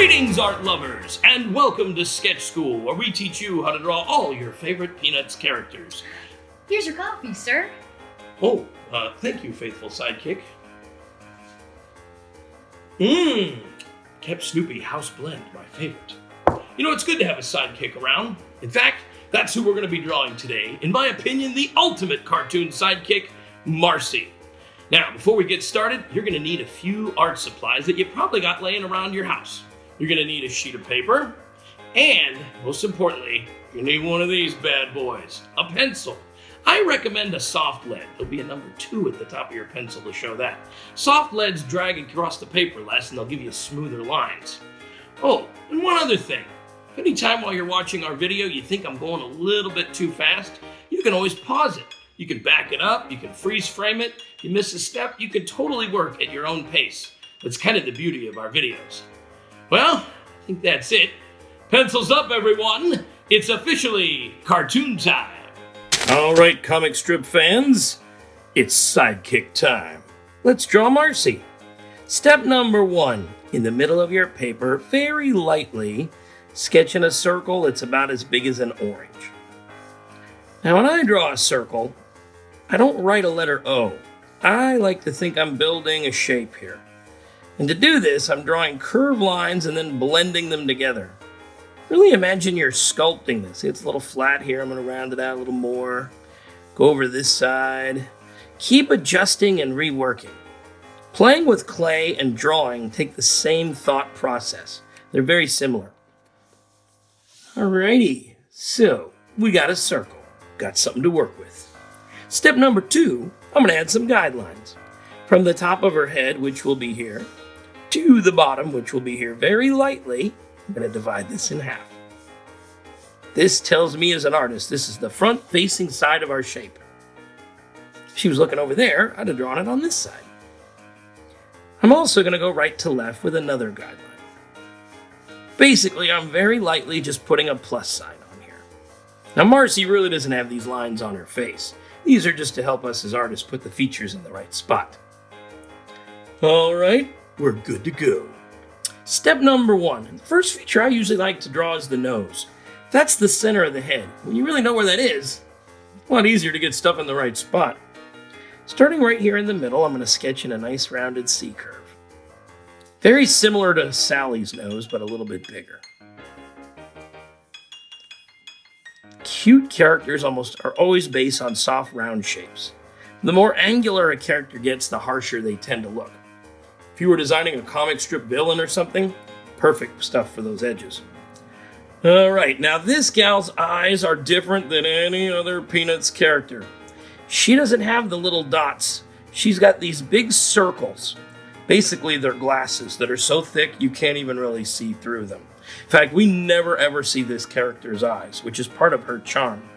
Greetings, art lovers, and welcome to Sketch School, where we teach you how to draw all your favorite Peanuts characters. Here's your coffee, sir. Oh, thank you, faithful sidekick. Kept Snoopy House Blend, my favorite. You know, it's good to have a sidekick around. In fact, that's who we're going to be drawing today. In my opinion, the ultimate cartoon sidekick, Marcie. Now, before we get started, you're going to need a few art supplies that you probably got laying around your house. You're going to need a sheet of paper, and most importantly, you need one of these bad boys, a pencil. I recommend a soft lead. There'll be a number 2 at the top of your pencil to show that. Soft leads drag across the paper less, and they'll give you smoother lines. Oh, and one other thing. If anytime while you're watching our video you think I'm going a little bit too fast, you can always pause it. You can back it up, you can freeze frame it. If you miss a step, you can totally work at your own pace. That's kind of the beauty of our videos. Well, I think that's it. Pencils up, everyone. It's officially cartoon time. All right, comic strip fans, it's sidekick time. Let's draw Marcie. Step number 1, in the middle of your paper, very lightly, sketch in a circle that's about as big as an orange. Now, when I draw a circle, I don't write a letter O. I like to think I'm building a shape here. And to do this, I'm drawing curved lines and then blending them together. Really imagine you're sculpting this. See, it's a little flat here. I'm going to round it out a little more. Go over this side. Keep adjusting and reworking. Playing with clay and drawing take the same thought process. They're very similar. Alrighty, so we got a circle. Got something to work with. Step number 2, I'm going to add some guidelines. From the top of her head, which will be here, to the bottom, which will be here, very lightly, I'm going to divide this in half. This tells me as an artist, this is the front-facing side of our shape. If she was looking over there, I'd have drawn it on this side. I'm also going to go right to left with another guideline. Basically, I'm very lightly just putting a plus sign on here. Now, Marcie really doesn't have these lines on her face. These are just to help us as artists put the features in the right spot. All right, we're good to go. Step number 1. The first feature I usually like to draw is the nose. That's the center of the head. When you really know where that is, it's a lot easier to get stuff in the right spot. Starting right here in the middle, I'm going to sketch in a nice rounded C curve. Very similar to Sally's nose, but a little bit bigger. Cute characters are always based on soft, round shapes. The more angular a character gets, the harsher they tend to look. If you were designing a comic strip villain or something, perfect stuff for those edges. All right, now this gal's eyes are different than any other Peanuts character. She doesn't have the little dots. She's got these big circles. Basically, they're glasses that are so thick you can't even really see through them. In fact, we never ever see this character's eyes, which is part of her charm.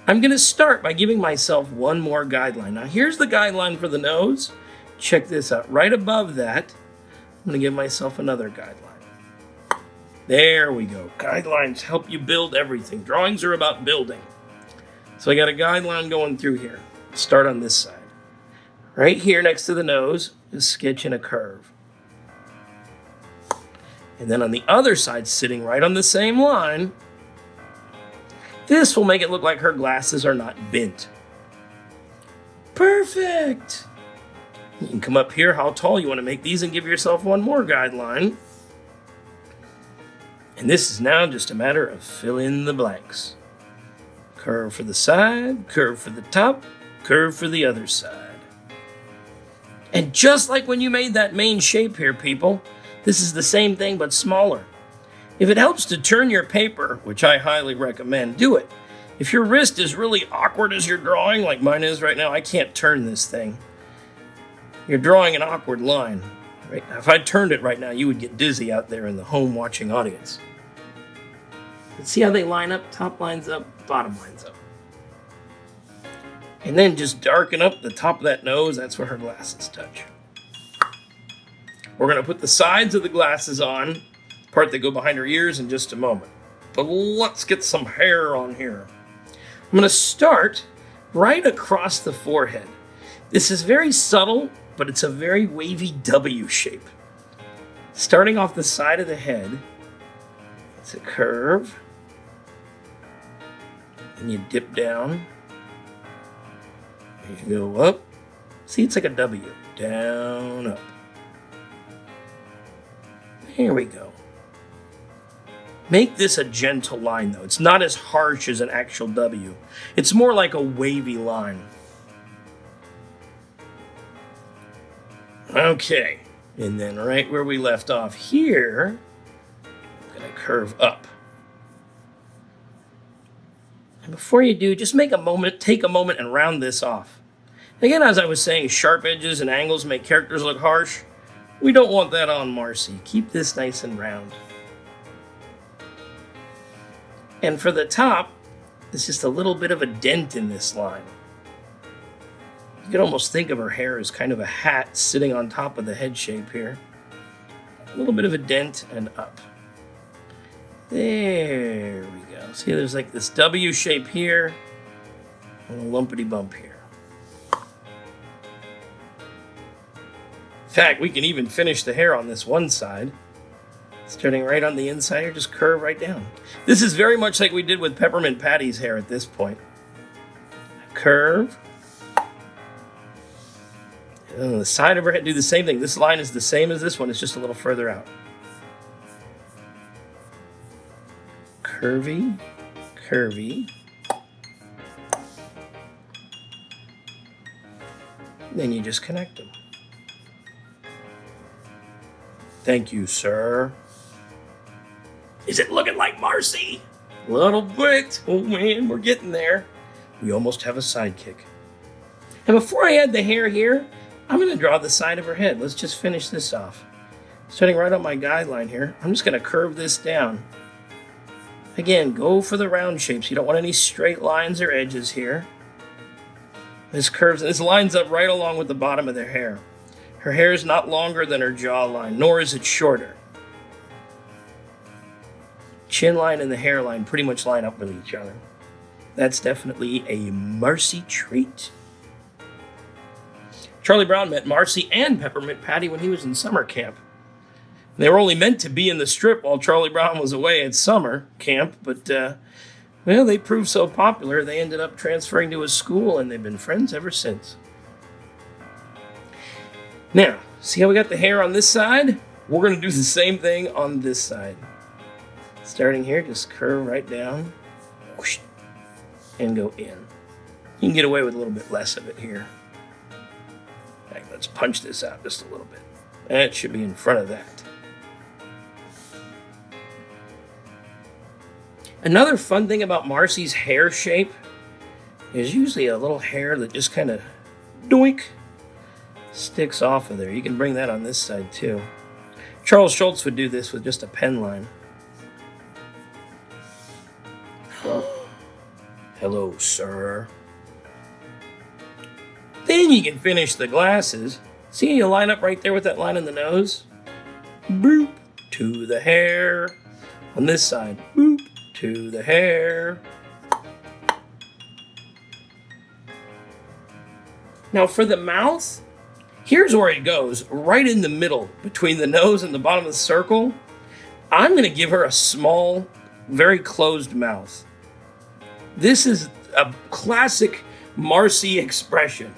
I'm going to start by giving myself one more guideline. Now, here's the guideline for the nose. Check this out. Right above that, I'm going to give myself another guideline. There we go. Guidelines help you build everything. Drawings are about building. So I got a guideline going through here. Start on this side. Right here next to the nose is sketching a curve. And then on the other side, sitting right on the same line, this will make it look like her glasses are not bent. Perfect! You can come up here, how tall you want to make these, and give yourself one more guideline. And this is now just a matter of fill in the blanks. Curve for the side, curve for the top, curve for the other side. And just like when you made that main shape here, people, this is the same thing but smaller. If it helps to turn your paper, which I highly recommend, do it. If your wrist is really awkward as you're drawing, like mine is right now, I can't turn this thing. You're drawing an awkward line. Right? If I turned it right now, you would get dizzy out there in the home watching audience. But see how they line up? Top lines up, bottom lines up. And then just darken up the top of that nose. That's where her glasses touch. We're going to put the sides of the glasses on, part that go behind her ears, in just a moment. But let's get some hair on here. I'm going to start right across the forehead. This is very subtle, but it's a very wavy W shape. Starting off the side of the head, it's a curve. And you dip down. You go up. See, it's like a W. Down, up. Here we go. Make this a gentle line, though. It's not as harsh as an actual W. It's more like a wavy line. Okay. And then right where we left off here, I'm going to curve up. And before you do, just take a moment and round this off. Again, as I was saying, sharp edges and angles make characters look harsh. We don't want that on Marcie. Keep this nice and round. And for the top, there's just a little bit of a dent in this line. You could almost think of her hair as kind of a hat sitting on top of the head shape here. A little bit of a dent and up. There we go. See, there's like this W shape here and a lumpity bump here. In fact, we can even finish the hair on this one side. Starting right on the inside here, just curve right down. This is very much like we did with Peppermint Patty's hair at this point. Curve. And on the side of her head, do the same thing. This line is the same as this one, it's just a little further out. Curvy, curvy. Then you just connect them. Thank you, sir. Is it looking like Marcie? A little bit. Oh man, we're getting there. We almost have a sidekick. And before I add the hair here, I'm going to draw the side of her head. Let's just finish this off. Starting right on my guideline here, I'm just going to curve this down. Again, go for the round shapes. You don't want any straight lines or edges here. This lines up right along with the bottom of their hair. Her hair is not longer than her jawline, nor is it shorter. Chin line and the hairline pretty much line up with each other. That's definitely a Marcie treat. Charlie Brown met Marcie and Peppermint Patty when he was in summer camp. They were only meant to be in the strip while Charlie Brown was away at summer camp, but well, they proved so popular they ended up transferring to his school, and they've been friends ever since. Now, see how we got the hair on this side? We're going to do the same thing on this side. Starting here, just curve right down, whoosh, and go in. You can get away with a little bit less of it here. Right, let's punch this out just a little bit. That should be in front of that. Another fun thing about Marcie's hair shape is usually a little hair that just kind of doink sticks off of there. You can bring that on this side too. Charles Schultz would do this with just a pen line. Hello, sir. Then you can finish the glasses. See, you line up right there with that line in the nose. Boop, to the hair. On this side, boop, to the hair. Now for the mouth, here's where it goes, right in the middle, between the nose and the bottom of the circle. I'm going to give her a small, very closed mouth. This is a classic Marcie expression.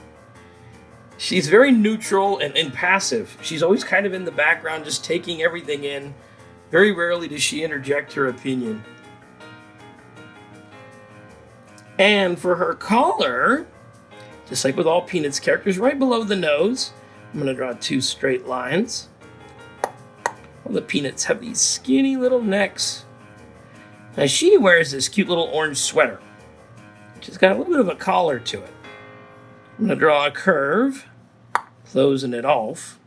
She's very neutral and passive. She's always kind of in the background, just taking everything in. Very rarely does she interject her opinion. And for her collar, just like with all Peanuts characters, right below the nose, I'm going to draw two straight lines. All the Peanuts have these skinny little necks. Now she wears this cute little orange sweater, which has got a little bit of a collar to it. I'm going to draw a curve, closing it off.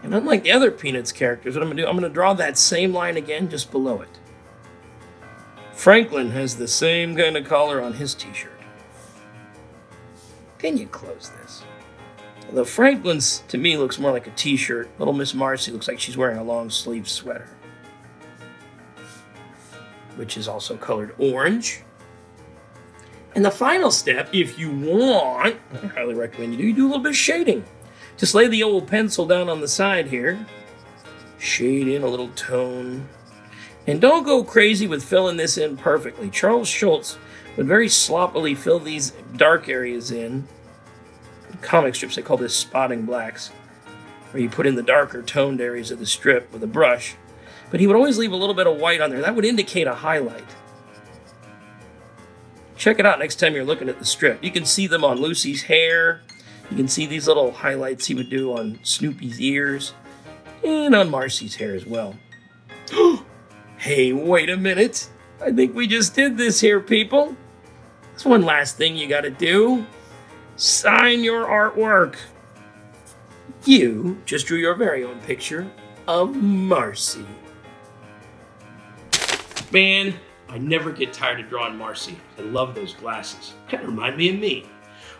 And unlike the other Peanuts characters, what I'm going to do, I'm going to draw that same line again just below it. Franklin has the same kind of collar on his t-shirt. Can you close this? Although Franklin's, to me, looks more like a t-shirt. Little Miss Marcie looks like she's wearing a long-sleeve sweater, which is also colored orange. And the final step, if you want, I highly recommend you do a little bit of shading. Just lay the old pencil down on the side here, Shade in a little tone. And don't go crazy with filling this in perfectly. Charles Schulz would very sloppily fill these dark areas in. In comic strips, they call this spotting blacks, where you put in the darker toned areas of the strip with a brush. But he would always leave a little bit of white on there. That would indicate a highlight. Check it out next time you're looking at the strip. You can see them on Lucy's hair. You can see these little highlights he would do on Snoopy's ears. And on Marcie's hair as well. Hey, wait a minute. I think we just did this here, people. There's one last thing you gotta do. Sign your artwork. You just drew your very own picture of Marcie. Man, I never get tired of drawing Marcie. I love those glasses. Kind of remind me of me.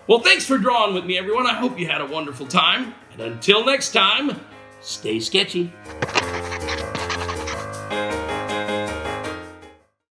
Well, thanks for drawing with me, everyone. I hope you had a wonderful time. And until next time, stay sketchy.